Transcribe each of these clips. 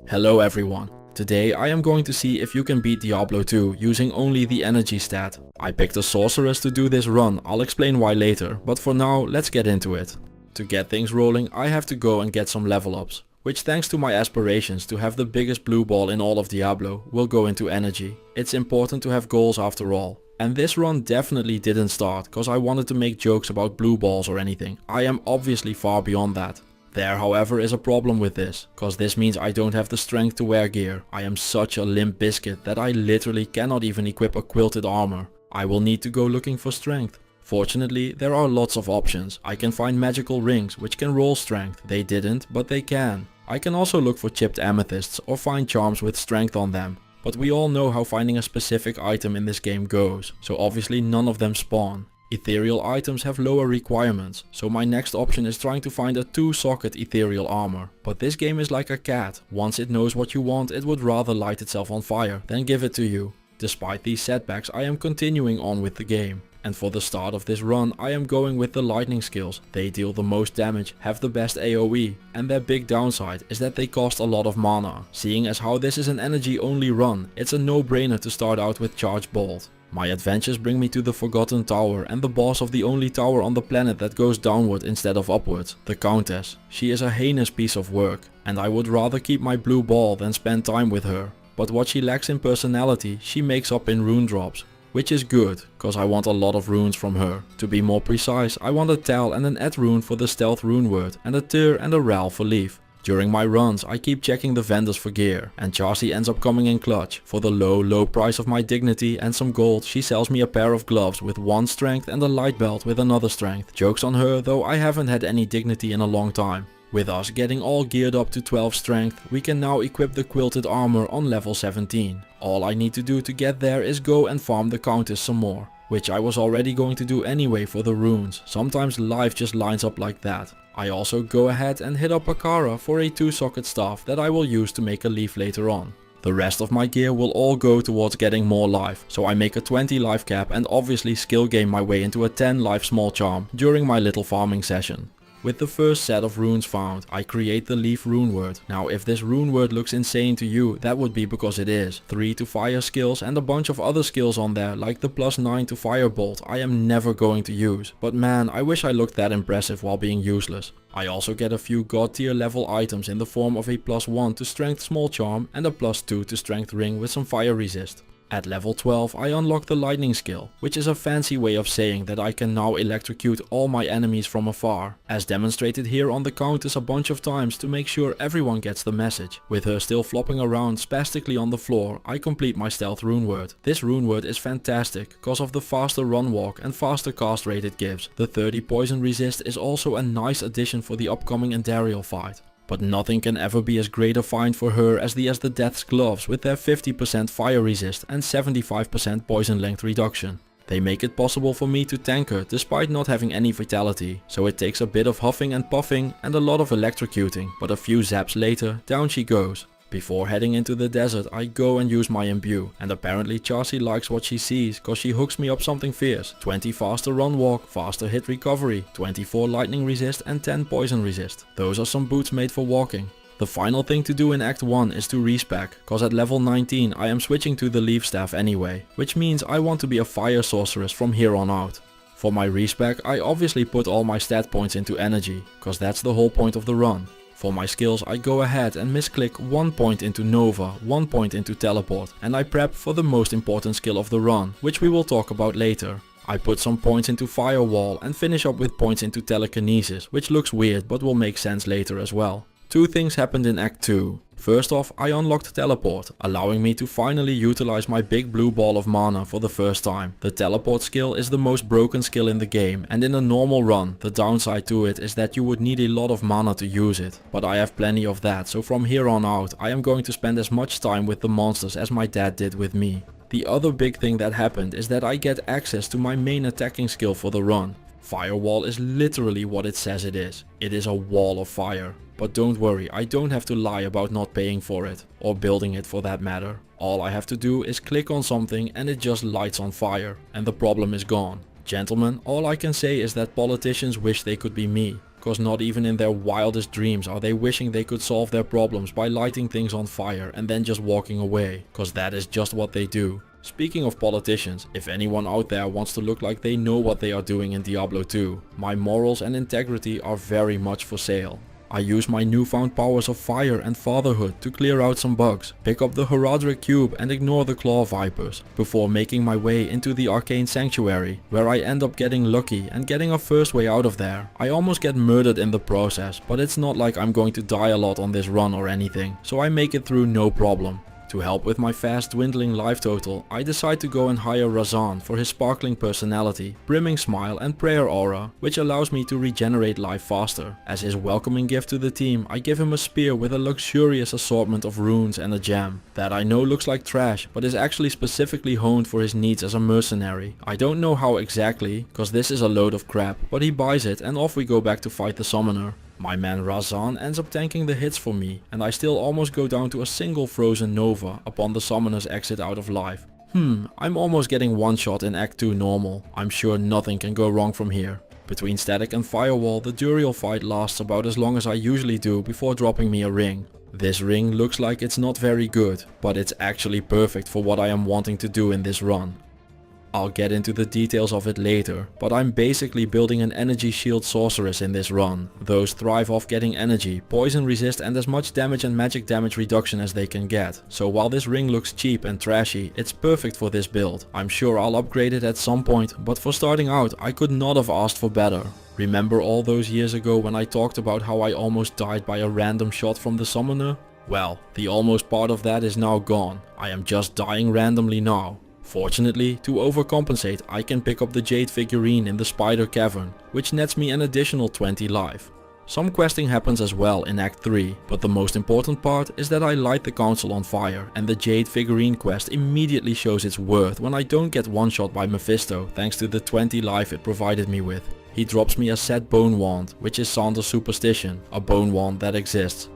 Hello everyone. Today I am going to see if you can beat Diablo 2 using only the energy stat. I picked a sorceress to do this run, I'll explain why later, but for now let's get into it. To get things rolling I have to go and get some level ups, which thanks to my aspirations to have the biggest blue ball in all of Diablo will go into energy. It's important to have goals after all. And this run definitely didn't start cause I wanted to make jokes about blue balls or anything. I am obviously far beyond that. There however is a problem with this, cause this means I don't have the strength to wear gear. I am such a limp biscuit that I literally cannot even equip a quilted armor. I will need to go looking for strength. Fortunately there are lots of options. I can find magical rings which can roll strength. They didn't, but they can. I can also look for chipped amethysts or find charms with strength on them. But we all know how finding a specific item in this game goes, so obviously none of them spawn. Ethereal items have lower requirements, so my next option is trying to find a 2-socket ethereal armor. But this game is like a cat. Once it knows what you want, it would rather light itself on fire than give it to you. Despite these setbacks, I am continuing on with the game. And for the start of this run, I am going with the lightning skills. They deal the most damage, have the best AoE, and their big downside is that they cost a lot of mana. Seeing as how this is an energy only run, it's a no-brainer to start out with Charge Bolt. My adventures bring me to the Forgotten Tower and the boss of the only tower on the planet that goes downward instead of upwards, the Countess. She is a heinous piece of work, and I would rather keep my blue ball than spend time with her. But what she lacks in personality, she makes up in rune drops. Which is good, cause I want a lot of runes from her. To be more precise, I want a Tal and an Ed rune for the stealth rune word, and a Tyr and a Ral for leaf. During my runs I keep checking the vendors for gear, and Chassi ends up coming in clutch. For the low price of my dignity and some gold, she sells me a pair of gloves with 1 strength and a light belt with another strength. Jokes on her, though I haven't had any dignity in a long time. With us getting all geared up to 12 strength, we can now equip the quilted armor on level 17. All I need to do to get there is go and farm the Countess some more, which I was already going to do anyway for the runes. Sometimes life just lines up like that. I also go ahead and hit up Akara for a 2-socket staff that I will use to make a leaf later on. The rest of my gear will all go towards getting more life, so I make a 20 life cap and obviously skill game my way into a 10 life small charm during my little farming session. With the first set of runes found, I create the leaf rune word. Now if this rune word looks insane to you, that would be because it is. 3 to fire skills and a bunch of other skills on there like the +9 to firebolt I am never going to use. But man, I wish I looked that impressive while being useless. I also get a few god tier level items in the form of a +1 to strength small charm and a +2 to strength ring with some fire resist. At level 12 I unlock the lightning skill, which is a fancy way of saying that I can now electrocute all my enemies from afar, as demonstrated here on the Countess a bunch of times to make sure everyone gets the message. With her still flopping around spastically on the floor, I complete my stealth rune word. This rune word is fantastic cause of the faster run walk and faster cast rate it gives. The 30 poison resist is also a nice addition for the upcoming Andariel fight. But nothing can ever be as great a find for her as the Death's gloves with their 50% fire resist and 75% poison length reduction. They make it possible for me to tank her despite not having any vitality, so it takes a bit of huffing and puffing and a lot of electrocuting, but a few zaps later, down she goes. Before heading into the desert I go and use my imbue, and apparently Chassi likes what she sees cause she hooks me up something fierce. 20 faster run walk, faster hit recovery, 24 lightning resist and 10 poison resist. Those are some boots made for walking. The final thing to do in Act 1 is to respec, cause at level 19 I am switching to the leaf staff anyway, which means I want to be a fire sorceress from here on out. For my respec I obviously put all my stat points into energy, cause that's the whole point of the run. For my skills I go ahead and misclick 1 point into Nova, 1 point into Teleport, and I prep for the most important skill of the run, which we will talk about later. I put some points into Firewall and finish up with points into Telekinesis, which looks weird but will make sense later as well. 2 things happened in Act 2. First off, I unlocked Teleport, allowing me to finally utilize my big blue ball of mana for the first time. The Teleport skill is the most broken skill in the game, and in a normal run, the downside to it is that you would need a lot of mana to use it. But I have plenty of that, so from here on out, I am going to spend as much time with the monsters as my dad did with me. The other big thing that happened is that I get access to my main attacking skill for the run. Firewall is literally what it says it is. It is a wall of fire. But don't worry, I don't have to lie about not paying for it, or building it for that matter. All I have to do is click on something and it just lights on fire, and the problem is gone. Gentlemen, all I can say is that politicians wish they could be me, cause not even in their wildest dreams are they wishing they could solve their problems by lighting things on fire and then just walking away, cause that is just what they do. Speaking of politicians, if anyone out there wants to look like they know what they are doing in Diablo 2, my morals and integrity are very much for sale. I use my newfound powers of fire and fatherhood to clear out some bugs, pick up the Horadric Cube and ignore the Claw Vipers, before making my way into the Arcane Sanctuary, where I end up getting lucky and getting a first way out of there. I almost get murdered in the process, but it's not like I'm going to die a lot on this run or anything, so I make it through no problem. To help with my fast dwindling life total, I decide to go and hire Razan for his sparkling personality, brimming smile and prayer aura, which allows me to regenerate life faster. As his welcoming gift to the team, I give him a spear with a luxurious assortment of runes and a gem, that I know looks like trash, but is actually specifically honed for his needs as a mercenary. I don't know how exactly, cause this is a load of crap, but he buys it and off we go back to fight the summoner. My man Razan ends up tanking the hits for me, and I still almost go down to a single frozen Nova upon the summoner's exit out of life. I'm almost getting one shot in Act 2 normal. I'm sure nothing can go wrong from here. Between Static and Firewall, the Duriel fight lasts about as long as I usually do before dropping me a ring. This ring looks like it's not very good, but it's actually perfect for what I am wanting to do in this run. I'll get into the details of it later, but I'm basically building an energy shield sorceress in this run. Those thrive off getting energy, poison resist and as much damage and magic damage reduction as they can get. So while this ring looks cheap and trashy, it's perfect for this build. I'm sure I'll upgrade it at some point, but for starting out I could not have asked for better. Remember all those years ago when I talked about how I almost died by a random shot from the summoner? Well, the almost part of that is now gone. I am just dying randomly now. Fortunately, to overcompensate, I can pick up the Jade figurine in the Spider Cavern, which nets me an additional 20 life. Some questing happens as well in Act 3, but the most important part is that I light the council on fire and the Jade figurine quest immediately shows its worth when I don't get one shot by Mephisto thanks to the 20 life it provided me with. He drops me a set bone wand, which is Sandra's superstition, a bone wand that exists.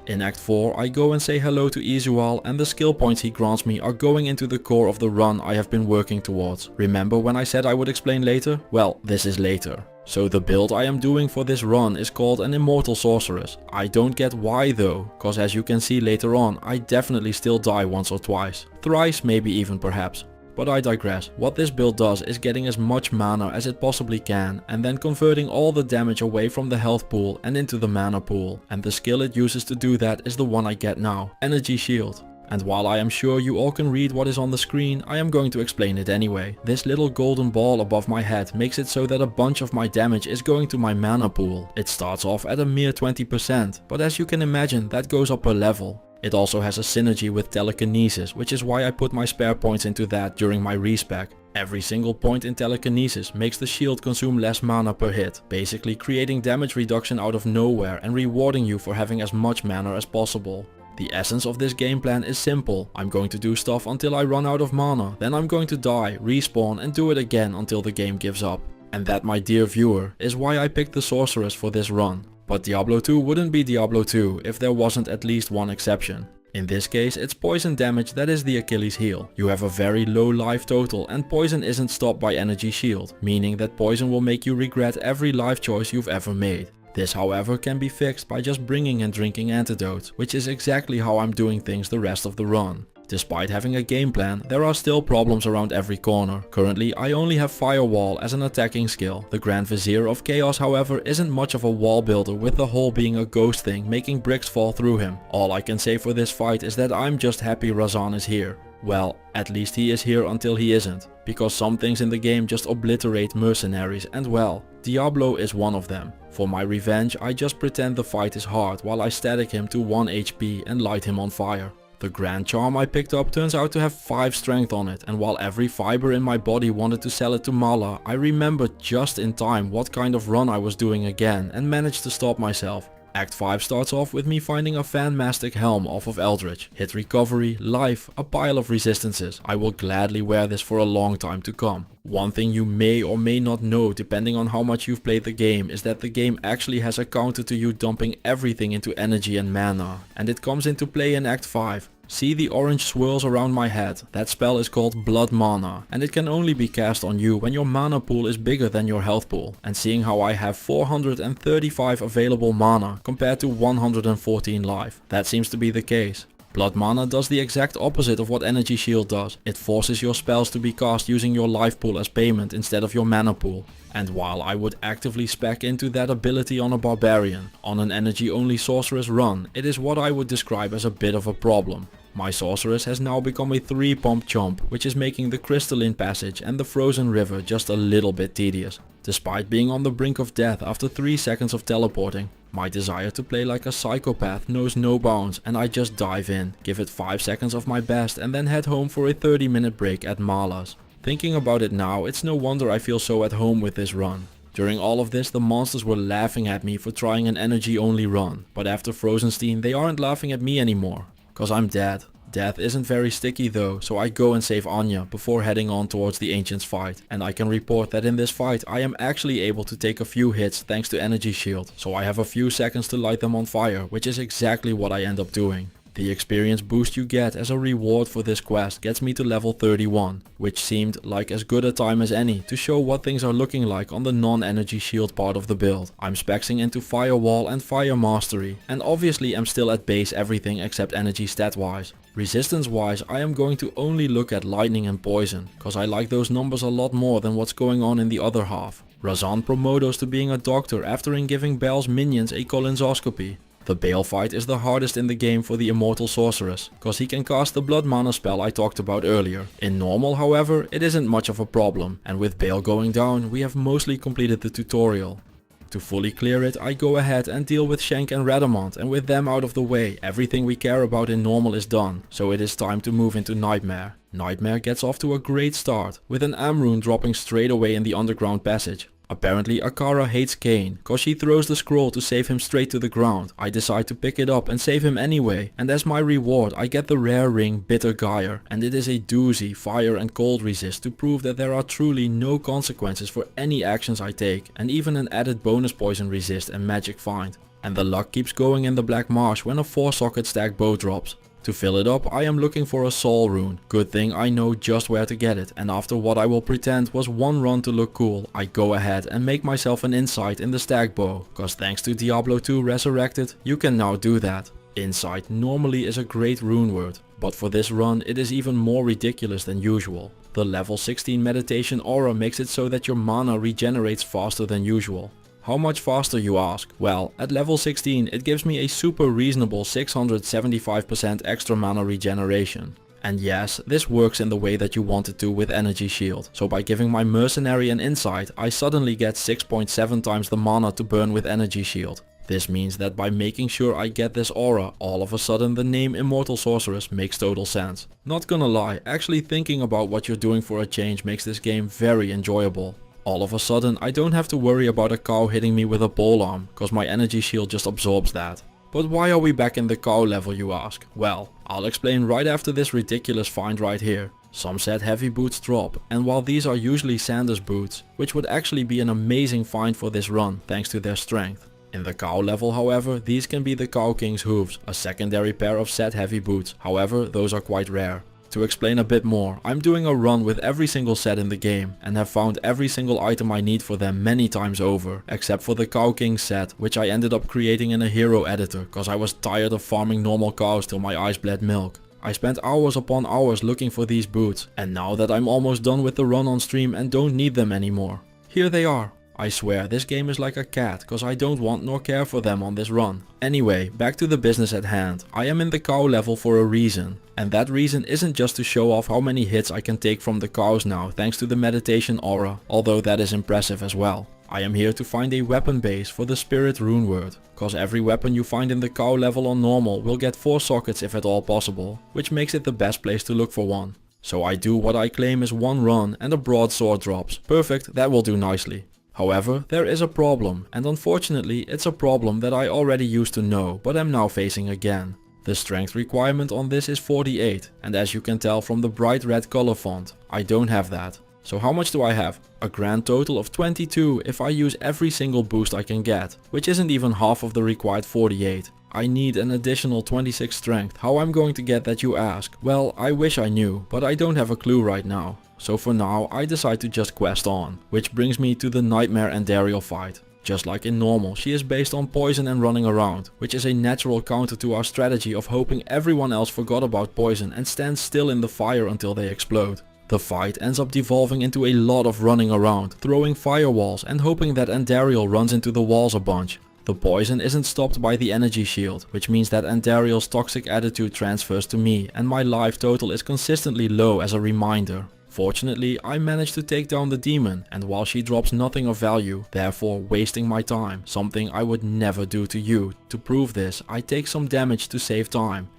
In Act 4 I go and say hello to Izual and the skill points he grants me are going into the core of the run I have been working towards. Remember when I said I would explain later? Well, this is later. So the build I am doing for this run is called an Immortal Sorceress. I don't get why though, cause as you can see later on I definitely still die once or twice. Thrice maybe even perhaps. But I digress. What this build does is getting as much mana as it possibly can and then converting all the damage away from the health pool and into the mana pool. And the skill it uses to do that is the one I get now, Energy Shield. And while I am sure you all can read what is on the screen, I am going to explain it anyway. This little golden ball above my head makes it so that a bunch of my damage is going to my mana pool. It starts off at a mere 20%, but as you can imagine that goes up per level. It also has a synergy with telekinesis, which is why I put my spare points into that during my respec. Every single point in telekinesis makes the shield consume less mana per hit, basically creating damage reduction out of nowhere and rewarding you for having as much mana as possible. The essence of this game plan is simple. I'm going to do stuff until I run out of mana, then I'm going to die, respawn and do it again until the game gives up. And that, my dear viewer, is why I picked the sorceress for this run. But Diablo 2 wouldn't be Diablo 2 if there wasn't at least one exception. In this case it's poison damage that is the Achilles heel. You have a very low life total and poison isn't stopped by energy shield, meaning that poison will make you regret every life choice you've ever made. This however can be fixed by just bringing and drinking antidotes, which is exactly how I'm doing things the rest of the run. Despite having a game plan, there are still problems around every corner. Currently I only have Firewall as an attacking skill. The Grand Vizier of Chaos however isn't much of a wall builder, with the hole being a ghost thing making bricks fall through him. All I can say for this fight is that I'm just happy Razan is here. Well, at least he is here until he isn't, because some things in the game just obliterate mercenaries and well, Diablo is one of them. For my revenge I just pretend the fight is hard while I static him to 1 HP and light him on fire. The Grand Charm I picked up turns out to have 5 strength on it, and while every fiber in my body wanted to sell it to Mala, I remembered just in time what kind of run I was doing again and managed to stop myself. Act 5 starts off with me finding a Fanmastic helm off of Eldritch. Hit recovery, life, a pile of resistances. I will gladly wear this for a long time to come. One thing you may or may not know depending on how much you've played the game is that the game actually has a counter to you dumping everything into energy and mana, and it comes into play in Act 5. See the orange swirls around my head? That spell is called Blood Mana, and it can only be cast on you when your mana pool is bigger than your health pool. And seeing how I have 435 available mana compared to 114 life, that seems to be the case. Blood Mana does the exact opposite of what Energy Shield does. It forces your spells to be cast using your life pool as payment instead of your mana pool. And while I would actively spec into that ability on a barbarian, on an energy only sorceress run, it is what I would describe as a bit of a problem. My sorceress has now become a 3-pump chump, which is making the Crystalline Passage and the Frozen River just a little bit tedious. Despite being on the brink of death after 3 seconds of teleporting, my desire to play like a psychopath knows no bounds, and I just dive in, give it 5 seconds of my best and then head home for a 30-minute break at Mala's. Thinking about it now, it's no wonder I feel so at home with this run. During all of this, the monsters were laughing at me for trying an energy only run, but after Frozenstein they aren't laughing at me anymore, cause I'm dead. Death isn't very sticky though, so I go and save Anya before heading on towards the Ancients fight, and I can report that in this fight I am actually able to take a few hits thanks to Energy Shield, so I have a few seconds to light them on fire, which is exactly what I end up doing. The experience boost you get as a reward for this quest gets me to level 31, which seemed like as good a time as any to show what things are looking like on the non-energy shield part of the build. I'm spexing into Firewall and Fire Mastery, and obviously I'm still at base everything except energy stat wise. Resistance wise, I am going to only look at lightning and poison, cause I like those numbers a lot more than what's going on in the other half. Razan promotes to being a doctor after giving Bel's minions a colonoscopy. The Bale fight is the hardest in the game for the Immortal Sorceress, cause he can cast the Blood Mana spell I talked about earlier. In normal however, it isn't much of a problem, and with Bale going down we have mostly completed the tutorial. To fully clear it, I go ahead and deal with Shank and Radamant, and with them out of the way, everything we care about in normal is done, so it is time to move into Nightmare. Nightmare gets off to a great start, with an Amrune dropping straight away in the underground passage. Apparently Akara hates Kain, cause she throws the scroll to save him straight to the ground. I decide to pick it up and save him anyway, and as my reward I get the rare ring Bitter Gyre, and it is a doozy fire and cold resist to prove that there are truly no consequences for any actions I take, and even an added bonus poison resist and magic find. And the luck keeps going in the Black Marsh when a 4-socket stack bow drops. To fill it up I am looking for a Soul Rune. Good thing I know just where to get it, and after what I will pretend was one run to look cool, I go ahead and make myself an Insight in the stack bow, cause thanks to Diablo 2 Resurrected you can now do that. Insight normally is a great rune word, but for this run it is even more ridiculous than usual. The level 16 meditation aura makes it so that your mana regenerates faster than usual. How much faster you ask? Well, at level 16 it gives me a super reasonable 675% extra mana regeneration. And yes, this works in the way that you want it to with Energy Shield. So by giving my mercenary an insight, I suddenly get 6.7 times the mana to burn with Energy Shield. This means that by making sure I get this aura, all of a sudden the name Immortal Sorceress makes total sense. Not gonna lie, actually thinking about what you're doing for a change makes this game very enjoyable. All of a sudden I don't have to worry about a cow hitting me with a polearm, cause my energy shield just absorbs that. But why are we back in the cow level, you ask? Well, I'll explain right after this ridiculous find right here. Some said heavy boots drop, and while these are usually Sanders boots, which would actually be an amazing find for this run thanks to their strength. In the cow level however, these can be the Cow King's hooves, a secondary pair of set heavy boots, however those are quite rare. To explain a bit more, I'm doing a run with every single set in the game and have found every single item I need for them many times over, except for the Cow King set, which I ended up creating in a hero editor cause I was tired of farming normal cows till my eyes bled milk. I spent hours upon hours looking for these boots, and now that I'm almost done with the run on stream and don't need them anymore, here they are. I swear this game is like a cat, cause I don't want nor care for them on this run. Anyway, back to the business at hand. I am in the cow level for a reason. And that reason isn't just to show off how many hits I can take from the cows now thanks to the meditation aura, although that is impressive as well. I am here to find a weapon base for the Spirit Rune Word, cause every weapon you find in the cow level on normal will get 4 sockets if at all possible, which makes it the best place to look for one. So I do what I claim is one run and a broadsword drops. Perfect, that will do nicely. However, there is a problem, and unfortunately it's a problem that I already used to know, but am now facing again. The strength requirement on this is 48, and as you can tell from the bright red color font, I don't have that. So how much do I have? A grand total of 22 if I use every single boost I can get, which isn't even half of the required 48. I need an additional 26 strength. How I'm going to get that, you ask? Well, I wish I knew, but I don't have a clue right now. So for now, I decide to just quest on. Which brings me to the Nightmare Andariel fight. Just like in normal, she is based on poison and running around, which is a natural counter to our strategy of hoping everyone else forgot about poison and stands still in the fire until they explode. The fight ends up devolving into a lot of running around, throwing firewalls and hoping that Andariel runs into the walls a bunch. The poison isn't stopped by the energy shield, which means that Andariel's toxic attitude transfers to me and my life total is consistently low as a reminder. Fortunately, I managed to take down the demon, and while she drops nothing of value, therefore wasting my time, something I would never do to you. To prove this, I take some damage to save time.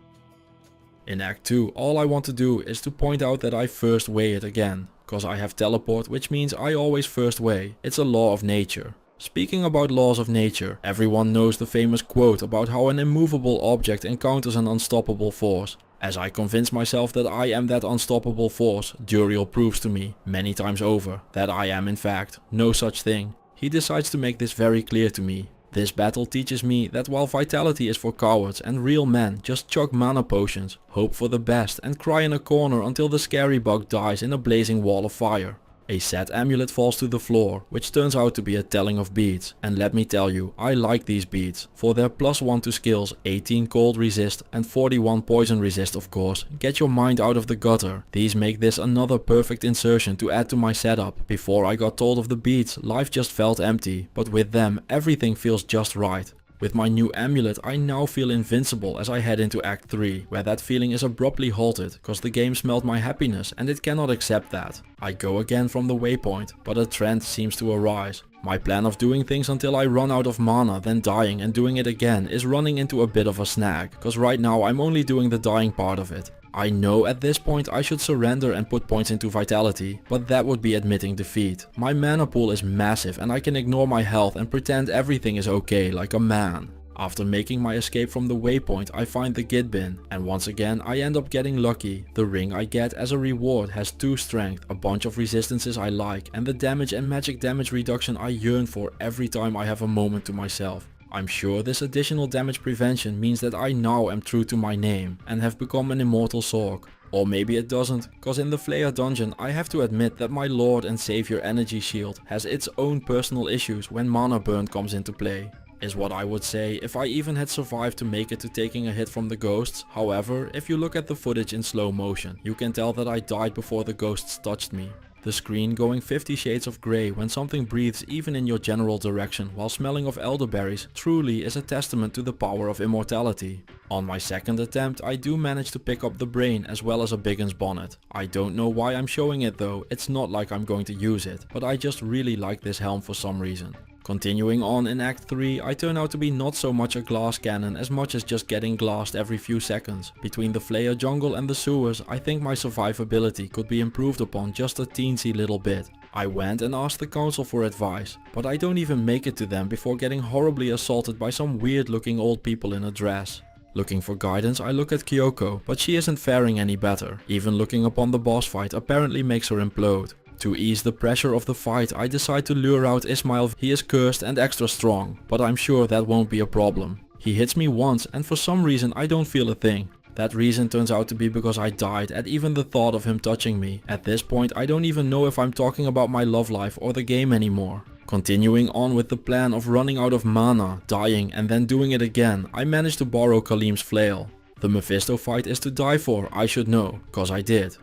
In Act 2, all I want to do is to point out that I first weigh it again, cause I have teleport, which means I always first weigh. It's a law of nature. Speaking about laws of nature, everyone knows the famous quote about how an immovable object encounters an unstoppable force. As I convince myself that I am that unstoppable force, Duriel proves to me, many times over, that I am in fact no such thing. He decides to make this very clear to me. This battle teaches me that while vitality is for cowards and real men just chug mana potions, hope for the best and cry in a corner until the scary bug dies in a blazing wall of fire. A set amulet falls to the floor, which turns out to be a telling of beads, and let me tell you, I like these beads. For their +1 to skills, 18 cold resist and 41 poison resist of course. Get your mind out of the gutter. These make this another perfect insertion to add to my setup. Before I got told of the beads, life just felt empty, but with them everything feels just right. With my new amulet I now feel invincible as I head into Act 3, where that feeling is abruptly halted, cause the game smelled my happiness and it cannot accept that. I go again from the waypoint, but a trend seems to arise. My plan of doing things until I run out of mana, then dying and doing it again is running into a bit of a snag, cause right now I'm only doing the dying part of it. I know at this point I should surrender and put points into vitality, but that would be admitting defeat. My mana pool is massive and I can ignore my health and pretend everything is okay like a man. After making my escape from the waypoint I find the Git bin, and once again I end up getting lucky. The ring I get as a reward has 2 strength, a bunch of resistances I like, and the damage and magic damage reduction I yearn for every time I have a moment to myself. I'm sure this additional damage prevention means that I now am true to my name and have become an immortal Sorc. Or maybe it doesn't, cause in the Flayer dungeon I have to admit that my lord and savior energy shield has its own personal issues when mana burn comes into play. Is what I would say if I even had survived to make it to taking a hit from the ghosts. However, if you look at the footage in slow motion, you can tell that I died before the ghosts touched me. The screen going 50 shades of grey when something breathes even in your general direction while smelling of elderberries truly is a testament to the power of immortality. On my second attempt I do manage to pick up the brain as well as a Biggin's bonnet. I don't know why I'm showing it though, it's not like I'm going to use it, but I just really like this helm for some reason. Continuing on in Act 3, I turn out to be not so much a glass cannon as much as just getting glassed every few seconds. Between the Flayer jungle and the sewers, I think my survivability could be improved upon just a teensy little bit. I went and asked the council for advice, but I don't even make it to them before getting horribly assaulted by some weird looking old people in a dress. Looking for guidance I look at Kyoko, but she isn't faring any better. Even looking upon the boss fight apparently makes her implode. To ease the pressure of the fight I decide to lure out Ismail. He is cursed and extra strong, but I'm sure that won't be a problem. He hits me once and for some reason I don't feel a thing. That reason turns out to be because I died at even the thought of him touching me. At this point I don't even know if I'm talking about my love life or the game anymore. Continuing on with the plan of running out of mana, dying and then doing it again, I managed to borrow Kalim's flail. The Mephisto fight is to die for, I should know, cause I did.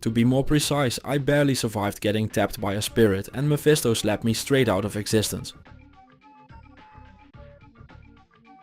To be more precise, I barely survived getting tapped by a spirit and Mephisto slapped me straight out of existence.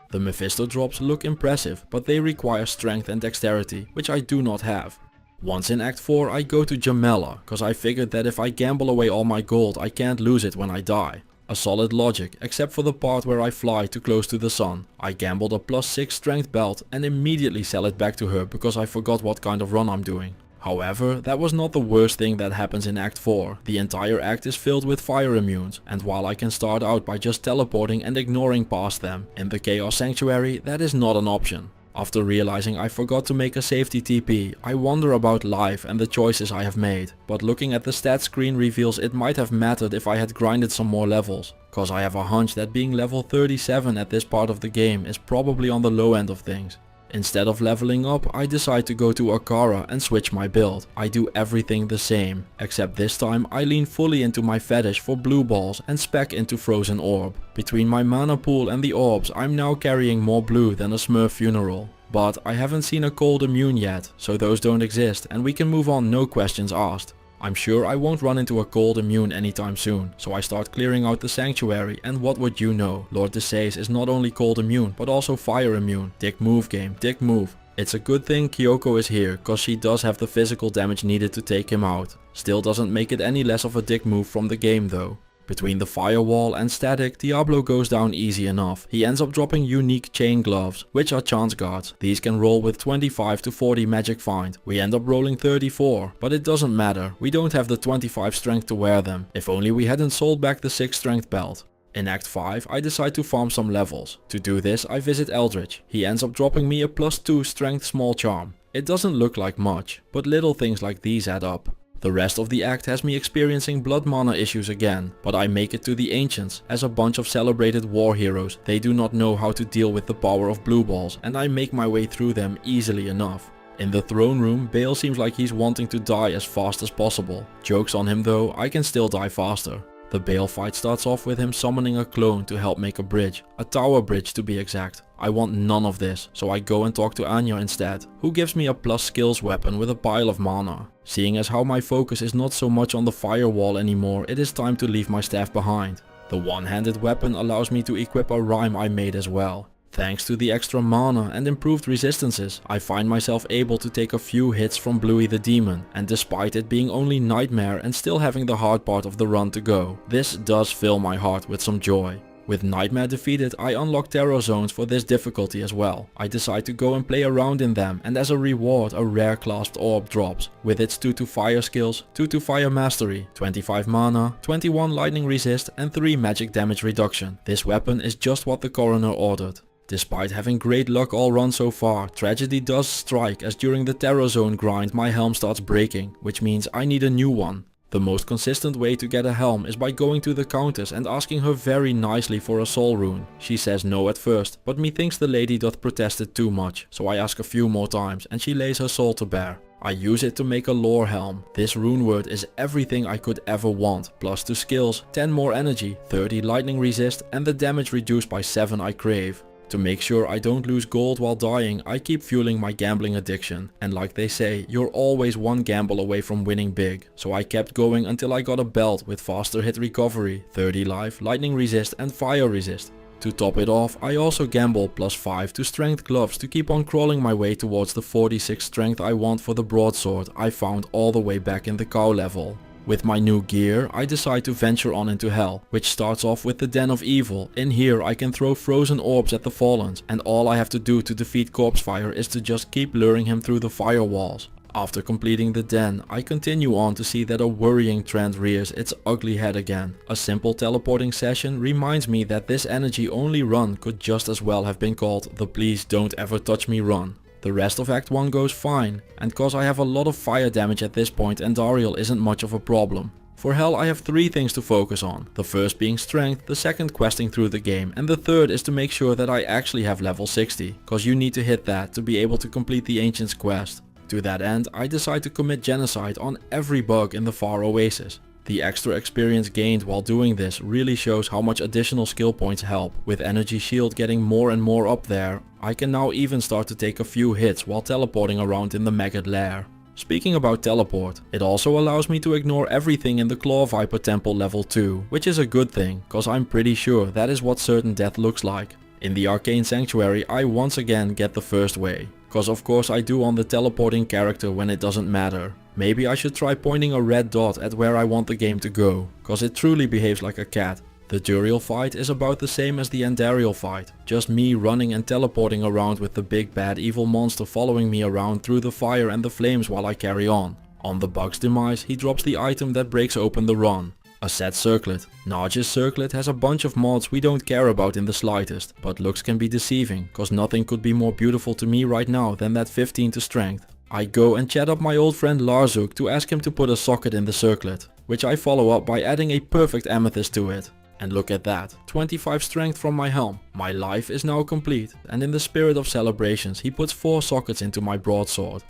The Mephisto drops look impressive, but they require strength and dexterity, which I do not have. Once in Act 4 I go to Jamela, cause I figured that if I gamble away all my gold I can't lose it when I die. A solid logic, except for the part where I fly too close to the sun. I gambled a +6 strength belt and immediately sell it back to her because I forgot what kind of run I'm doing. However, that was not the worst thing that happens in Act 4. The entire act is filled with fire immunes, and while I can start out by just teleporting and ignoring past them, in the Chaos Sanctuary that is not an option. After realizing I forgot to make a safety TP, I wonder about life and the choices I have made, but looking at the stats screen reveals it might have mattered if I had grinded some more levels, cause I have a hunch that being level 37 at this part of the game is probably on the low end of things. Instead of leveling up, I decide to go to Akara and switch my build. I do everything the same, except this time I lean fully into my fetish for blue balls and spec into Frozen Orb. Between my mana pool and the orbs, I'm now carrying more blue than a Smurf funeral. But I haven't seen a cold immune yet, so those don't exist and we can move on, no questions asked. I'm sure I won't run into a cold immune anytime soon, so I start clearing out the sanctuary, and what would you know, Lord Desace is not only cold immune but also fire immune. Dick move game, dick move. It's a good thing Kyoko is here, cause she does have the physical damage needed to take him out. Still doesn't make it any less of a dick move from the game though. Between the firewall and static, Diablo goes down easy enough. He ends up dropping unique chain gloves, which are chance guards. These can roll with 25 to 40 magic find. We end up rolling 34, but it doesn't matter. We don't have the 25 strength to wear them. If only we hadn't sold back the 6 strength belt. In Act 5, I decide to farm some levels. To do this, I visit Eldritch. He ends up dropping me a +2 strength small charm. It doesn't look like much, but little things like these add up. The rest of the act has me experiencing blood mana issues again, but I make it to the Ancients. As a bunch of celebrated war heroes, they do not know how to deal with the power of blue balls, and I make my way through them easily enough. In the throne room, Bale seems like he's wanting to die as fast as possible. Joke's on him though, I can still die faster. The Bale fight starts off with him summoning a clone to help make a bridge, a tower bridge to be exact. I want none of this, so I go and talk to Anya instead, who gives me a plus skills weapon with a pile of mana. Seeing as how my focus is not so much on the firewall anymore, it is time to leave my staff behind. The one-handed weapon allows me to equip a rhyme I made as well. Thanks to the extra mana and improved resistances, I find myself able to take a few hits from Bluey the Demon, and despite it being only Nightmare and still having the hard part of the run to go, this does fill my heart with some joy. With Nightmare defeated, I unlock Terror Zones for this difficulty as well. I decide to go and play around in them, and as a reward a rare clasped orb drops. With its 2 to fire skills, 2 to fire mastery, 25 mana, 21 lightning resist and 3 magic damage reduction. This weapon is just what the coroner ordered. Despite having great luck all run so far, tragedy does strike as during the Terror Zone grind my helm starts breaking, which means I need a new one. The most consistent way to get a helm is by going to the countess and asking her very nicely for a soul rune. She says no at first, but methinks the lady doth protest it too much, so I ask a few more times and she lays her soul to bear. I use it to make a lore helm. This rune word is everything I could ever want, plus 2 skills, 10 more energy, 30 lightning resist and the damage reduced by 7 I crave. To make sure I don't lose gold while dying, I keep fueling my gambling addiction. And like they say, you're always one gamble away from winning big. So I kept going until I got a belt with faster hit recovery, 30 life, lightning resist and fire resist. To top it off, I also gamble +5 to strength gloves to keep on crawling my way towards the 46 strength I want for the broadsword I found all the way back in the cow level. With my new gear, I decide to venture on into hell, which starts off with the Den of Evil. In here I can throw frozen orbs at the Fallens, and all I have to do to defeat Corpsefire is to just keep luring him through the firewalls. After completing the den, I continue on to see that a worrying trend rears its ugly head again. A simple teleporting session reminds me that this energy only run could just as well have been called the Please Don't Ever Touch Me run. The rest of Act 1 goes fine, and cause I have a lot of fire damage at this point and Dariel isn't much of a problem. For hell I have 3 things to focus on, the first being strength, the second questing through the game, and the third is to make sure that I actually have level 60, cause you need to hit that to be able to complete the Ancients quest. To that end, I decide to commit genocide on every bug in the Far Oasis. The extra experience gained while doing this really shows how much additional skill points help. With Energy Shield getting more and more up there, I can now even start to take a few hits while teleporting around in the Maggot Lair. Speaking about teleport, it also allows me to ignore everything in the Claw Viper Temple level 2, which is a good thing, cause I'm pretty sure that is what certain death looks like. In the Arcane Sanctuary I once again get the first way, cause of course I do on the teleporting character when it doesn't matter. Maybe I should try pointing a red dot at where I want the game to go, cause it truly behaves like a cat. The Duriel fight is about the same as the Andariel fight, just me running and teleporting around with the big bad evil monster following me around through the fire and the flames while I carry on. On the bug's demise, he drops the item that breaks open the run. A set circlet. Narge's circlet has a bunch of mods we don't care about in the slightest, but looks can be deceiving, cause nothing could be more beautiful to me right now than that 15 to strength. I go and chat up my old friend Larzuk to ask him to put a socket in the circlet, which I follow up by adding a perfect amethyst to it. And look at that, 25 strength from my helm. My life is now complete, and in the spirit of celebrations he puts 4 sockets into my broadsword.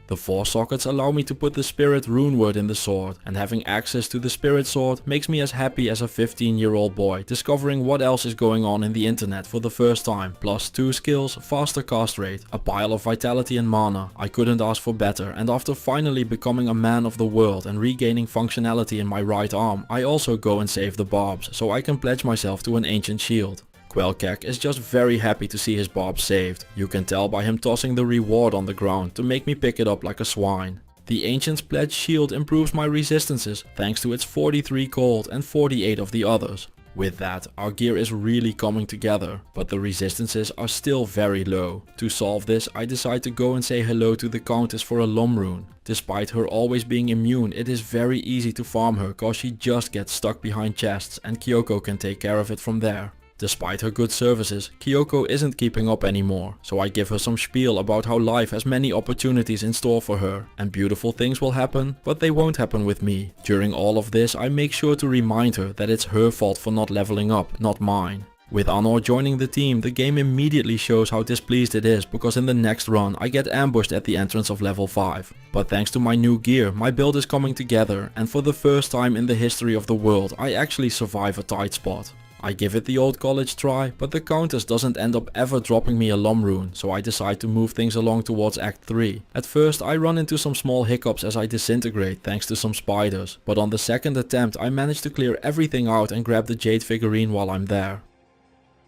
The 4 sockets allow me to put the spirit rune word in the sword, and having access to the spirit sword makes me as happy as a 15-year-old boy discovering what else is going on in the internet for the first time. Plus 2 skills, faster cast rate, a pile of vitality and mana. I couldn't ask for better, and after finally becoming a man of the world and regaining functionality in my right arm, I also go and save the barbs, so I can pledge myself to an ancient shield. Quelkek is just very happy to see his barbs saved. You can tell by him tossing the reward on the ground to make me pick it up like a swine. The Ancient's Pledge shield improves my resistances thanks to its 43 cold and 48 of the others. With that, our gear is really coming together, but the resistances are still very low. To solve this, I decide to go and say hello to the Countess for a Lum rune. Despite her always being immune, it is very easy to farm her cause she just gets stuck behind chests and Kyoko can take care of it from there. Despite her good services, Kyoko isn't keeping up anymore, so I give her some spiel about how life has many opportunities in store for her, and beautiful things will happen, but they won't happen with me. During all of this, I make sure to remind her that it's her fault for not leveling up, not mine. With Anor joining the team, the game immediately shows how displeased it is because in the next run I get ambushed at the entrance of level 5. But thanks to my new gear, my build is coming together, and for the first time in the history of the world I actually survive a tight spot. I give it the old college try, but the Countess doesn't end up ever dropping me a Lum rune, so I decide to move things along towards Act 3. At first I run into some small hiccups as I disintegrate thanks to some spiders, but on the second attempt I manage to clear everything out and grab the Jade figurine while I'm there.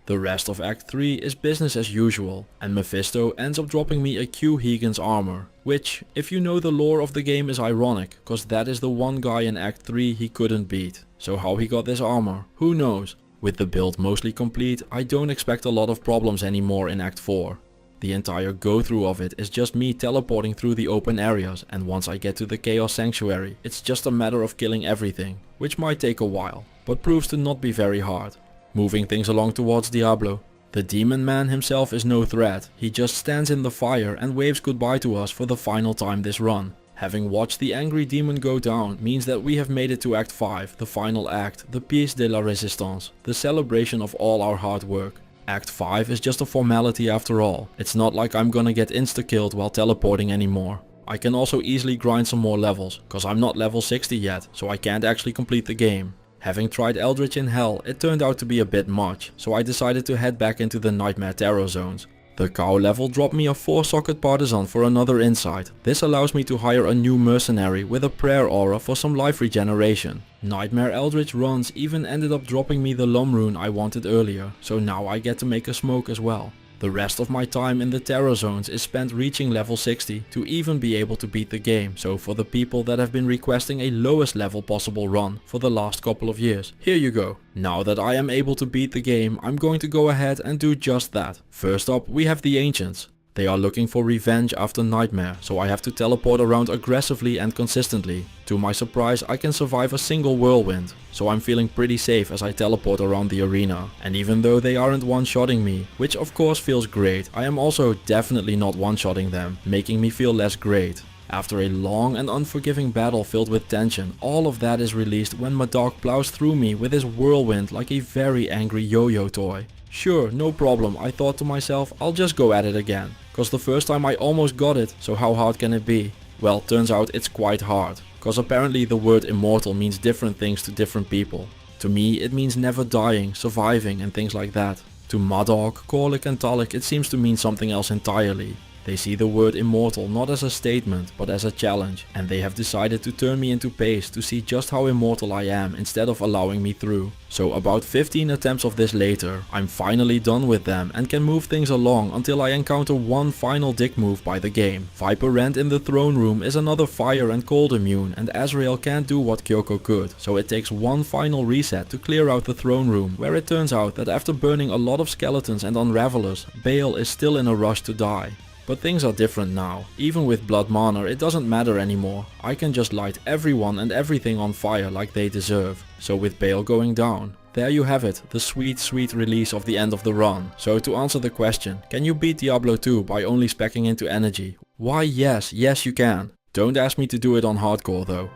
The rest of Act 3 is business as usual, and Mephisto ends up dropping me a Q Huygens armor, which, if you know the lore of the game, is ironic, cause that is the one guy in Act 3 he couldn't beat. So how he got this armor, who knows? With the build mostly complete, I don't expect a lot of problems anymore in Act 4. The entire go through of it is just me teleporting through the open areas, and once I get to the Chaos Sanctuary, it's just a matter of killing everything, which might take a while, but proves to not be very hard. Moving things along towards Diablo. The Demon Man himself is no threat, he just stands in the fire and waves goodbye to us for the final time this run. Having watched the angry demon go down means that we have made it to Act 5, the final act, the Pièce de la Résistance, the celebration of all our hard work. Act 5 is just a formality after all, it's not like I'm gonna get insta-killed while teleporting anymore. I can also easily grind some more levels, cause I'm not level 60 yet, so I can't actually complete the game. Having tried Eldritch in Hell, it turned out to be a bit much, so I decided to head back into the Nightmare Terror zones. The cow level dropped me a 4-socket partisan for another insight. This allows me to hire a new mercenary with a prayer aura for some life regeneration. Nightmare Eldritch runs even ended up dropping me the Lum rune I wanted earlier, so now I get to make a smoke as well. The rest of my time in the Terror zones is spent reaching level 60 to even be able to beat the game, so for the people that have been requesting a lowest level possible run for the last couple of years, here you go. Now that I am able to beat the game, I'm going to go ahead and do just that. First up we have the Ancients. They are looking for revenge after Nightmare, so I have to teleport around aggressively and consistently. To my surprise, I can survive a single whirlwind, so I'm feeling pretty safe as I teleport around the arena. And even though they aren't one-shotting me, which of course feels great, I am also definitely not one-shotting them, making me feel less great. After a long and unforgiving battle filled with tension, all of that is released when Madark plows through me with his whirlwind like a very angry yo-yo toy. Sure, no problem, I thought to myself, I'll just go at it again. Cause the first time I almost got it, so how hard can it be? Well, turns out it's quite hard. Cause apparently the word immortal means different things to different people. To me it means never dying, surviving and things like that. To Madark, Korlik and Talik it seems to mean something else entirely. They see the word immortal not as a statement but as a challenge, and they have decided to turn me into paste to see just how immortal I am instead of allowing me through. So about 15 attempts of this later, I'm finally done with them and can move things along until I encounter one final dick move by the game. Viper Rend in the throne room is another fire and cold immune, and Azrael can't do what Kyoko could, so it takes one final reset to clear out the throne room, where it turns out that after burning a lot of skeletons and unravelers, Bale is still in a rush to die. But things are different now. Even with Blood Mana it doesn't matter anymore. I can just light everyone and everything on fire like they deserve. So with Bale going down, there you have it, the sweet release of the end of the run. So to answer the question, can you beat Diablo 2 by only speccing into energy? Why yes you can. Don't ask me to do it on hardcore though.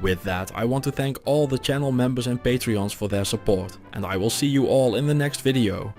With that, I want to thank all the channel members and Patreons for their support, and I will see you all in the next video.